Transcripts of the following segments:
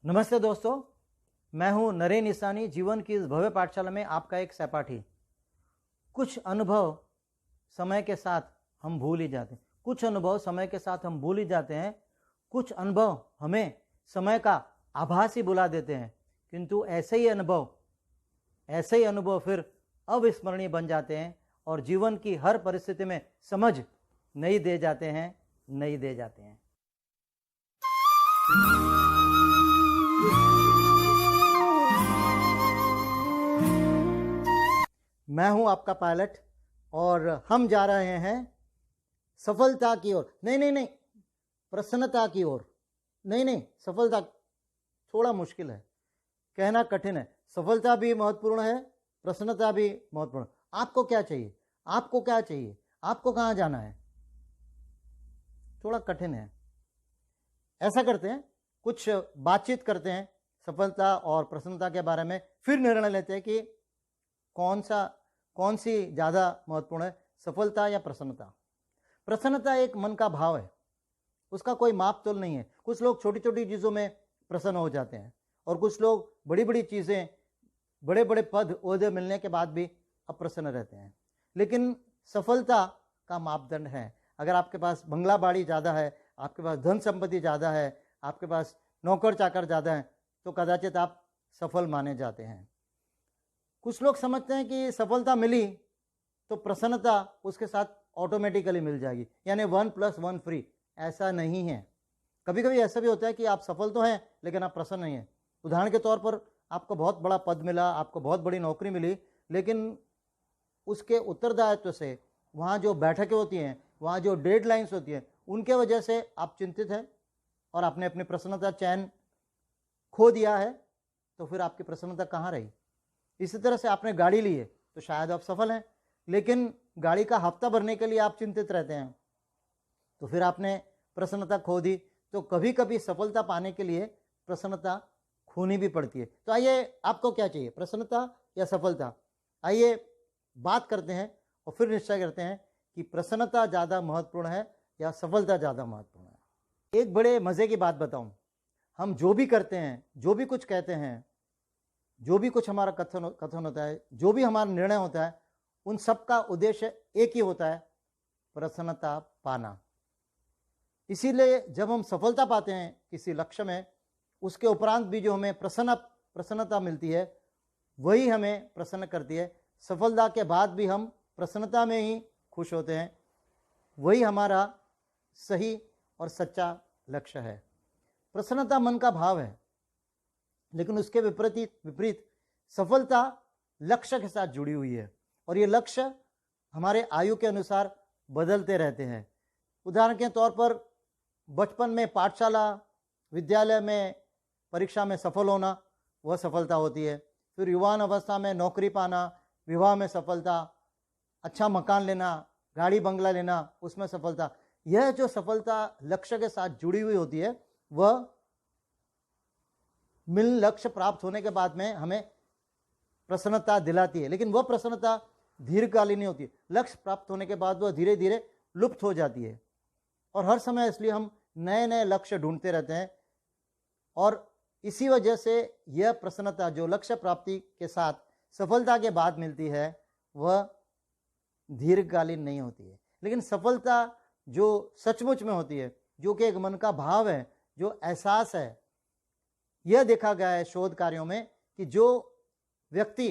नमस्ते दोस्तों, मैं हूं नरेन ईसानी। जीवन की इस भव्य पाठशाला में आपका एक सहपाठी। कुछ अनुभव समय के साथ हम भूल ही जाते हैं। कुछ अनुभव समय के साथ हम भूल ही जाते हैं। कुछ अनुभव हमें समय का आभास ही बुला देते हैं, किंतु ऐसे ही अनुभव फिर अविस्मरणीय बन जाते हैं और जीवन की हर परिस्थिति में समझ नहीं दे जाते हैं। मैं हूं आपका पायलट और हम जा रहे हैं सफलता की ओर। नहीं, प्रसन्नता की ओर। नहीं, सफलता थोड़ा मुश्किल है, कहना कठिन है। सफलता भी महत्वपूर्ण है, प्रसन्नता भी महत्वपूर्ण। आपको क्या चाहिए? आपको कहाँ जाना है? थोड़ा कठिन है। ऐसा करते हैं, कुछ बातचीत करते हैं सफलता और प्रसन्नता के बारे में, फिर निर्णय लेते हैं कि कौन सी ज़्यादा महत्वपूर्ण है, सफलता या प्रसन्नता। प्रसन्नता एक मन का भाव है, उसका कोई माप तोल नहीं है। कुछ लोग छोटी छोटी चीज़ों में प्रसन्न हो जाते हैं और कुछ लोग बड़ी बड़ी चीज़ें, बड़े बड़े पद ओहदे मिलने के बाद भी अप्रसन्न रहते हैं। लेकिन सफलता का मापदंड है। अगर आपके पास बंगला बाड़ी ज़्यादा है, आपके पास धन संपत्ति ज़्यादा है, आपके पास नौकर चाकर ज़्यादा है, तो कदाचित आप सफल माने जाते हैं। कुछ लोग समझते हैं कि सफलता मिली तो प्रसन्नता उसके साथ ऑटोमेटिकली मिल जाएगी, यानी 1+1 फ्री। ऐसा नहीं है। कभी कभी ऐसा भी होता है कि आप सफल तो हैं लेकिन आप प्रसन्न नहीं हैं। उदाहरण के तौर पर आपको बहुत बड़ा पद मिला, आपको बहुत बड़ी नौकरी मिली, लेकिन उसके उत्तरदायित्व से वहाँ जो बैठकें होती हैं, वहाँ जो डेडलाइंस होती हैं, उनके वजह से आप चिंतित हैं और आपने अपनी प्रसन्नता, चैन खो दिया है, तो फिर आपकी प्रसन्नता कहाँ रही? इसी तरह से आपने गाड़ी ली है तो शायद आप सफल हैं, लेकिन गाड़ी का हफ्ता भरने के लिए आप चिंतित रहते हैं, तो फिर आपने प्रसन्नता खो दी। तो कभी कभी सफलता पाने के लिए प्रसन्नता खोनी भी पड़ती है। तो आइए, आपको क्या चाहिए, प्रसन्नता या सफलता? आइए बात करते हैं और फिर निश्चय करते हैं कि प्रसन्नता ज़्यादा महत्वपूर्ण है या सफलता ज़्यादा महत्वपूर्ण है। एक बड़े मज़े की बात बताऊं, हम जो भी करते हैं, जो भी कुछ कहते हैं, जो भी कुछ हमारा कथन होता है, जो भी हमारा निर्णय होता है, उन सब का उद्देश्य एक ही होता है, प्रसन्नता पाना। इसीलिए जब हम सफलता पाते हैं किसी लक्ष्य में, उसके उपरांत भी जो हमें प्रसन्नता मिलती है, वही हमें प्रसन्न करती है। सफलता के बाद भी हम प्रसन्नता में ही खुश होते हैं। वही हमारा सही और सच्चा लक्ष्य है। प्रसन्नता मन का भाव है, लेकिन उसके विपरीत सफलता लक्ष्य के साथ जुड़ी हुई है और ये लक्ष्य हमारे आयु के अनुसार बदलते रहते हैं। उदाहरण के तौर पर बचपन में पाठशाला, विद्यालय में, परीक्षा में सफल होना, वह सफलता होती है। फिर युवान अवस्था में नौकरी पाना, विवाह में सफलता, अच्छा मकान लेना, गाड़ी बंगला लेना, उसमें सफलता। यह जो सफलता लक्ष्य के साथ जुड़ी हुई होती है, वह लक्ष्य प्राप्त होने के बाद में हमें प्रसन्नता दिलाती है, लेकिन वह प्रसन्नता दीर्घकालीन नहीं होती है। लक्ष्य प्राप्त होने के बाद वह धीरे धीरे लुप्त हो जाती है और हर समय इसलिए हम नए नए लक्ष्य ढूंढते रहते हैं और इसी वजह से यह प्रसन्नता जो लक्ष्य प्राप्ति के साथ सफलता के बाद मिलती है, वह दीर्घकालीन नहीं होती है। लेकिन सफलता जो सचमुच में होती है, जो कि एक मन का भाव है, जो एहसास है, यह देखा गया है शोध कार्यों में कि जो व्यक्ति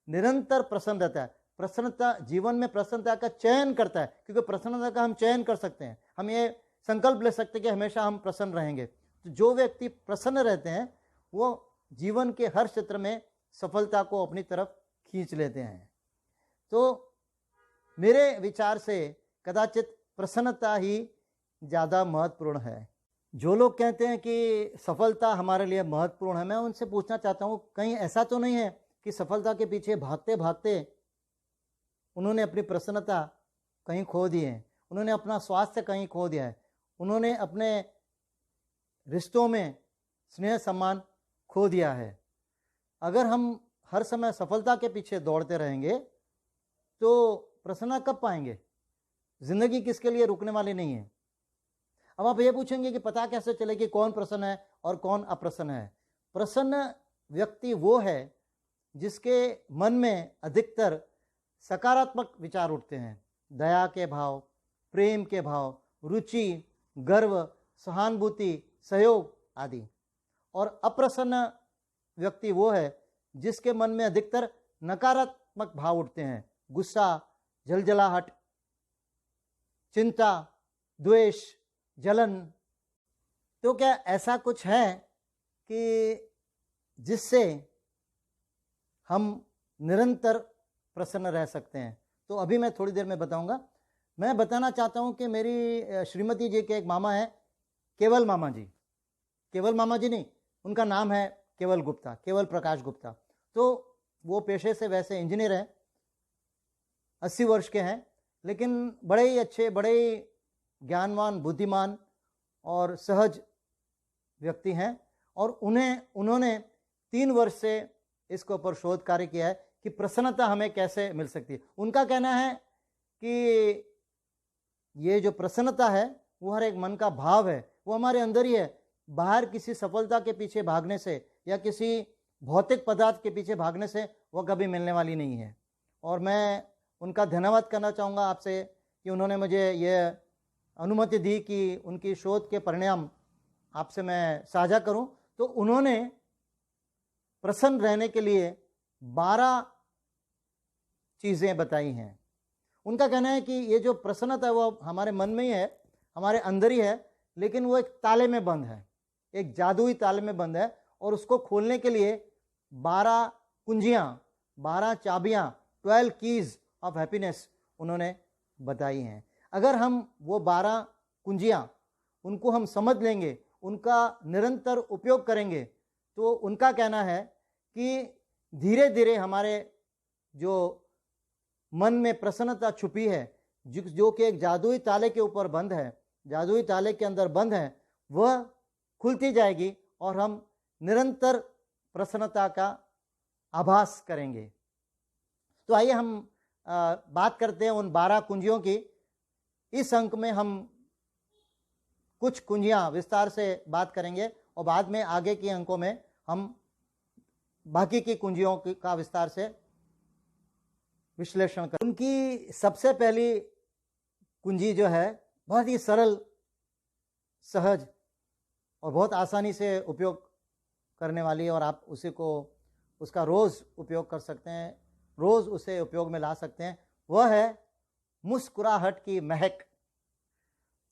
निरंतर प्रसन्न रहता है, प्रसन्नता, जीवन में प्रसन्नता का चयन करता है, क्योंकि प्रसन्नता का हम चयन कर सकते हैं, हम ये संकल्प ले सकते हैं कि हमेशा हम प्रसन्न रहेंगे। तो जो व्यक्ति प्रसन्न रहते हैं, वो जीवन के हर क्षेत्र में सफलता को अपनी तरफ खींच लेते हैं। तो मेरे विचार से कदाचित प्रसन्नता ही ज़्यादा महत्वपूर्ण है। जो लोग कहते हैं कि सफलता हमारे लिए महत्वपूर्ण है, मैं उनसे पूछना चाहता हूँ, कहीं ऐसा तो नहीं है कि सफलता के पीछे भागते भागते उन्होंने अपनी प्रसन्नता कहीं खो दी है, उन्होंने अपना स्वास्थ्य कहीं खो दिया है, उन्होंने अपने रिश्तों में स्नेह सम्मान खो दिया है? अगर हम हर समय सफलता के पीछे दौड़ते रहेंगे तो प्रसन्नता कब पाएंगे? जिंदगी किसके लिए रुकने वाली नहीं है। अब आप ये पूछेंगे कि पता कैसे चले कि कौन प्रसन्न है और कौन अप्रसन्न है। प्रसन्न व्यक्ति वो है जिसके मन में अधिकतर सकारात्मक विचार उठते हैं, दया के भाव, प्रेम के भाव, रुचि, गर्व, सहानुभूति, सहयोग आदि। और अप्रसन्न व्यक्ति वो है जिसके मन में अधिकतर नकारात्मक भाव उठते हैं, गुस्सा, जलजलाहट, चिंता, द्वेष, जलन। तो क्या ऐसा कुछ है कि जिससे हम निरंतर प्रसन्न रह सकते हैं? तो अभी मैं थोड़ी देर में बताऊंगा। मैं बताना चाहता हूं कि मेरी श्रीमती जी के एक मामा है, केवल मामा जी। केवल मामा जी नहीं, उनका नाम है केवल गुप्ता, केवल प्रकाश गुप्ता। तो वो पेशे से वैसे इंजीनियर हैं, 80 वर्ष के हैं, लेकिन बड़े ही अच्छे, बड़े ही ज्ञानवान, बुद्धिमान और सहज व्यक्ति हैं। और उन्होंने 3 वर्ष से इसके ऊपर शोध कार्य किया है कि प्रसन्नता हमें कैसे मिल सकती है। उनका कहना है कि ये जो प्रसन्नता है वो हर एक मन का भाव है, वो हमारे अंदर ही है। बाहर किसी सफलता के पीछे भागने से या किसी भौतिक पदार्थ के पीछे भागने से वो कभी मिलने वाली नहीं है। और मैं उनका धन्यवाद करना चाहूँगा आपसे कि उन्होंने मुझे ये अनुमति दी कि उनकी शोध के परिणाम आपसे मैं साझा करूं। तो उन्होंने प्रसन्न रहने के लिए 12 चीज़ें बताई हैं। उनका कहना है कि ये जो प्रसन्नता है वो हमारे मन में ही है, हमारे अंदर ही है, लेकिन वो एक ताले में बंद है, एक जादुई ताले में बंद है। और उसको खोलने के लिए 12 कुंजियाँ, 12 चाबियाँ, 12 कीज ऑफ हैप्पीनेस उन्होंने बताई हैं। अगर हम वो 12 कुंजियाँ उनको हम समझ लेंगे, उनका निरंतर उपयोग करेंगे, तो उनका कहना है कि धीरे धीरे हमारे जो मन में प्रसन्नता छुपी है, जो कि एक जादुई ताले के ऊपर बंद है, जादुई ताले के अंदर बंद है, वह खुलती जाएगी और हम निरंतर प्रसन्नता का आभास करेंगे। तो आइए हम बात करते हैं उन 12 कुंजियों की। इस अंक में हम कुछ कुंजियां विस्तार से बात करेंगे और बाद में आगे के अंकों में हम बाकी की कुंजियों का विस्तार से विश्लेषण करें। उनकी सबसे पहली कुंजी जो है बहुत ही सरल, सहज और बहुत आसानी से उपयोग करने वाली है, और आप उसी को उसका रोज़ उपयोग कर सकते हैं, रोज़ उसे उपयोग में ला सकते हैं। वह है मुस्कुराहट की महक।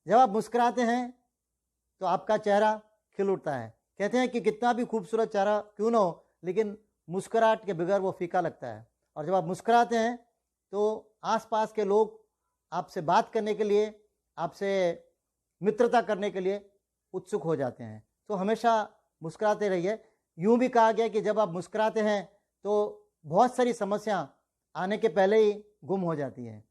जब आप मुस्कुराते हैं तो आपका चेहरा खिल उठता है। कहते हैं कि कितना भी खूबसूरत चेहरा क्यों ना हो, लेकिन मुस्कुराहट के बगैर वो फीका लगता है। और जब आप मुस्कुराते हैं तो आसपास के लोग आपसे बात करने के लिए, आपसे मित्रता करने के लिए उत्सुक हो जाते हैं। तो हमेशा मुस्कुराते रहिए। यूँ भी कहा गया कि जब आप मुस्कुराते हैं तो बहुत सारी समस्या आने के पहले ही गुम हो जाती हैं।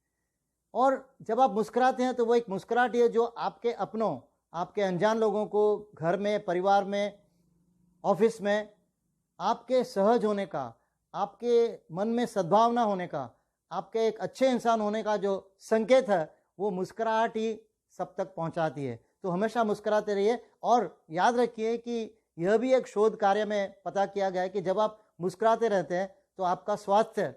और जब आप मुस्कुराते हैं तो वो एक मुस्कुराहट है जो आपके अपनों, आपके अनजान लोगों को घर में, परिवार में, ऑफिस में आपके सहज होने का, आपके मन में सद्भावना होने का, आपके एक अच्छे इंसान होने का जो संकेत है, वो मुस्कुराहट ही सब तक पहुंचाती है। तो हमेशा मुस्कुराते रहिए। और याद रखिए कि यह भी एक शोध कार्य में पता किया गया है कि जब आप मुस्कुराते रहते हैं तो आपका स्वास्थ्य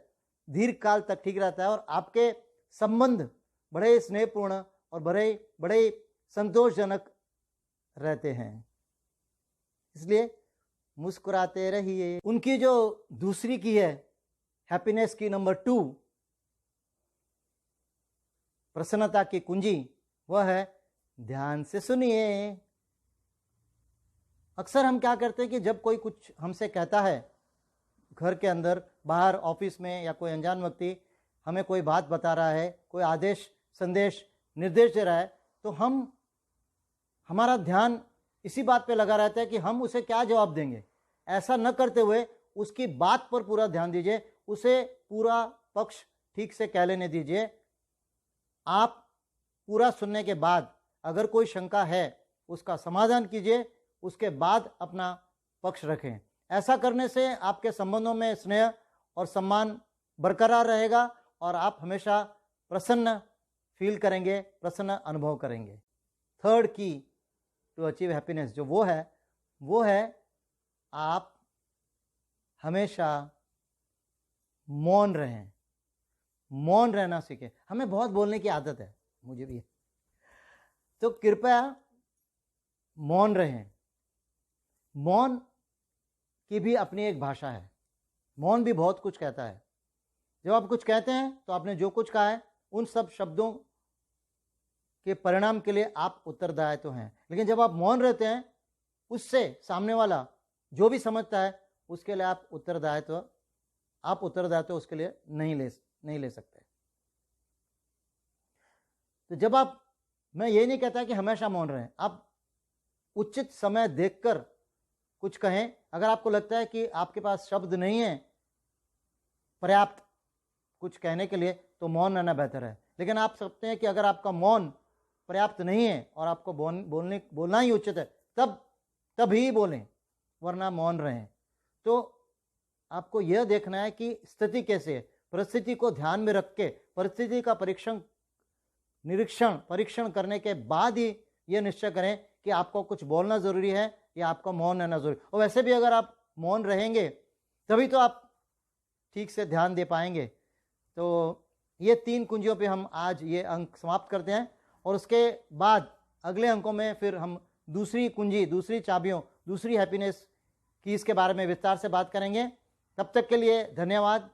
दीर्घ काल तक ठीक रहता है और आपके संबंध बड़े स्नेहपूर्ण और बड़े संतोषजनक रहते हैं। इसलिए मुस्कुराते रहिए। उनकी जो दूसरी की है हैप्पीनेस की नंबर 2, प्रसन्नता की कुंजी, वह है ध्यान से सुनिए। अक्सर हम क्या करते हैं कि जब कोई कुछ हमसे कहता है, घर के अंदर, बाहर, ऑफिस में, या कोई अनजान व्यक्ति हमें कोई बात बता रहा है, कोई आदेश, संदेश, निर्देश दे रहा है, तो हमारा ध्यान इसी बात पे लगा रहता है कि हम उसे क्या जवाब देंगे। ऐसा न करते हुए उसकी बात पर पूरा ध्यान दीजिए, उसे पूरा पक्ष ठीक से कह लेने दीजिए। आप पूरा सुनने के बाद अगर कोई शंका है उसका समाधान कीजिए, उसके बाद अपना पक्ष रखें। ऐसा करने से आपके संबंधों में स्नेह और सम्मान बरकरार रहेगा और आप हमेशा प्रसन्न फील करेंगे, प्रसन्न अनुभव करेंगे। थर्ड की टू अचीव हैप्पीनेस जो वो है आप हमेशा मौन रहें, मौन रहना सीखें। हमें बहुत बोलने की आदत है, मुझे भी है, तो कृपया मौन रहें। मौन की भी अपनी एक भाषा है, मौन भी बहुत कुछ कहता है। जब आप कुछ कहते हैं तो आपने जो कुछ कहा है उन सब शब्दों के परिणाम के लिए आप उत्तरदायित्व तो हैं, लेकिन जब आप मौन रहते हैं उससे सामने वाला जो भी समझता है उसके लिए आप उत्तरदायित्व उसके लिए नहीं ले सकते। तो जब आप, मैं ये नहीं कहता कि हमेशा मौन रहें, आप उचित समय देखकर कुछ कहें। अगर आपको लगता है कि आपके पास शब्द नहीं है पर्याप्त कुछ कहने के लिए तो मौन रहना बेहतर है। लेकिन आप समझते हैं कि अगर आपका मौन पर्याप्त नहीं है और आपको बोलना ही उचित है तभी बोलें, वरना मौन रहें। तो आपको यह देखना है कि स्थिति कैसे है, परिस्थिति को ध्यान में रख के परिस्थिति का परीक्षण करने के बाद ही यह निश्चय करें कि आपको कुछ बोलना जरूरी है या आपको मौन रहना जरूरी। और वैसे भी अगर आप मौन रहेंगे तभी तो आप ठीक से ध्यान दे पाएंगे। तो ये 3 कुंजियों पे हम आज ये अंक समाप्त करते हैं और उसके बाद अगले अंकों में फिर हम दूसरी कुंजी, दूसरी चाबियों, दूसरी हैप्पीनेस कीज के बारे में विस्तार से बात करेंगे। तब तक के लिए धन्यवाद।